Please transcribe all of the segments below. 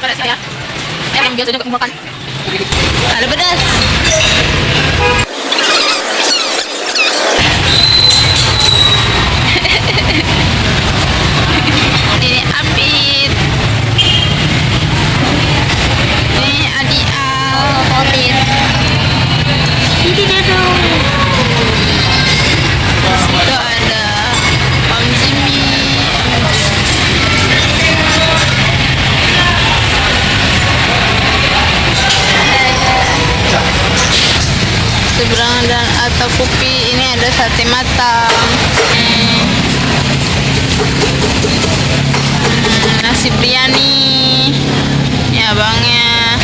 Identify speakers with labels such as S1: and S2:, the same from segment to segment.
S1: kepada saya. Yang biasanya aku makan. Ada pedas. Ini Apit. Ini Adi Al. Kotit. Ini Dado. Itu ada Om Jimmy. Seberang dan atau Kupi ini ada sate matang. Nasi biryani. Ya abangnya.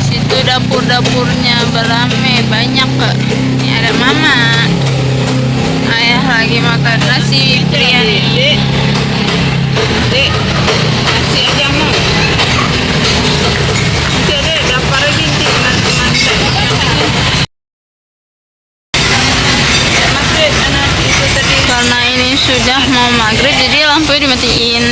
S1: Situ dapur-dapurnya berame banyak kak. Ini ada mama. Ayah lagi makan nasi biryani.
S2: Dek, nasi aja mau. Nanti ada dapur lagi nanti mantan. Maghrib anak itu tadi.
S1: Karena ini sudah mau maghrib jadi lampunya dimatiin.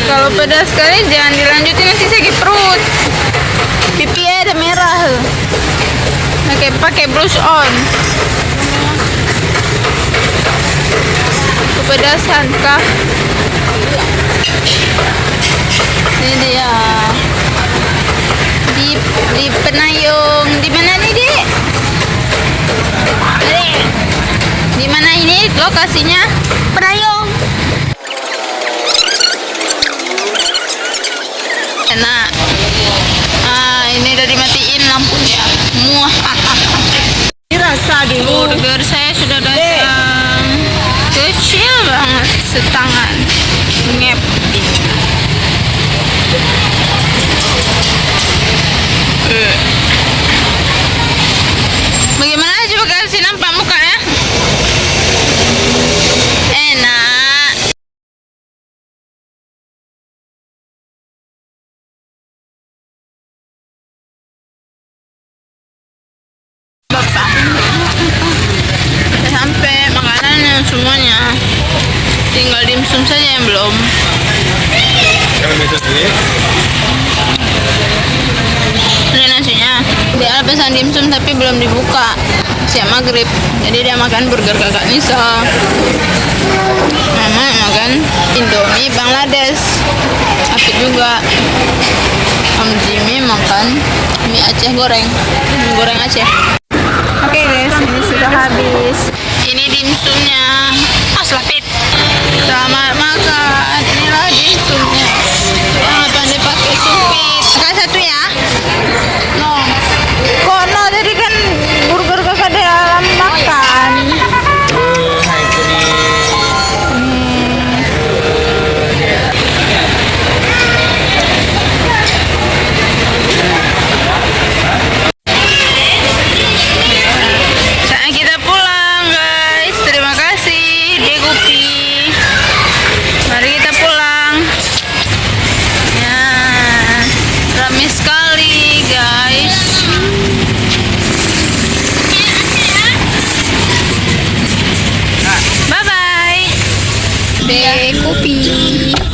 S1: Kalau pedas sekali jangan dilanjutin nanti sakit perut. Pipi ada merah. Pakai blush on. Kepedasan kah? Ini dia. Di Penayung. Di mana nih, Dek? Dek. Di mana ini lokasinya? Penayung. Enak. Ini udah dimatiin lampunya. Muah.
S2: Dirasa dulu.
S1: Burger saya sudah datang. Kecil banget, setangan. Ngep. Bagaimana coba kasih nampak mukanya? Enak. Bapak. Udah sampai makanannya semuanya. Tinggal dimsum saja yang belum. Ini nasinya. Dia pesan dimsum tapi belum dibuka. Siap maghrib. Jadi dia makan burger kakak Nisa. Mama makan Indomie Bangladesh. Apit juga. Om Jimmy makan mie Aceh goreng. Goreng Aceh. Oke guys, ini sudah habis. Ini dimsumnya. Aslapit. Selamat makan. Inilah dimsumnya. Pandai pakai sumpit. Kakak satu ya. No. Kok no? Tadi kan burger kakak dalam makan. Saat kita pulang guys. Terima kasih Degupi. Mari kita pulang. Ya, ramai sekali guys. Bye bye. Degupi.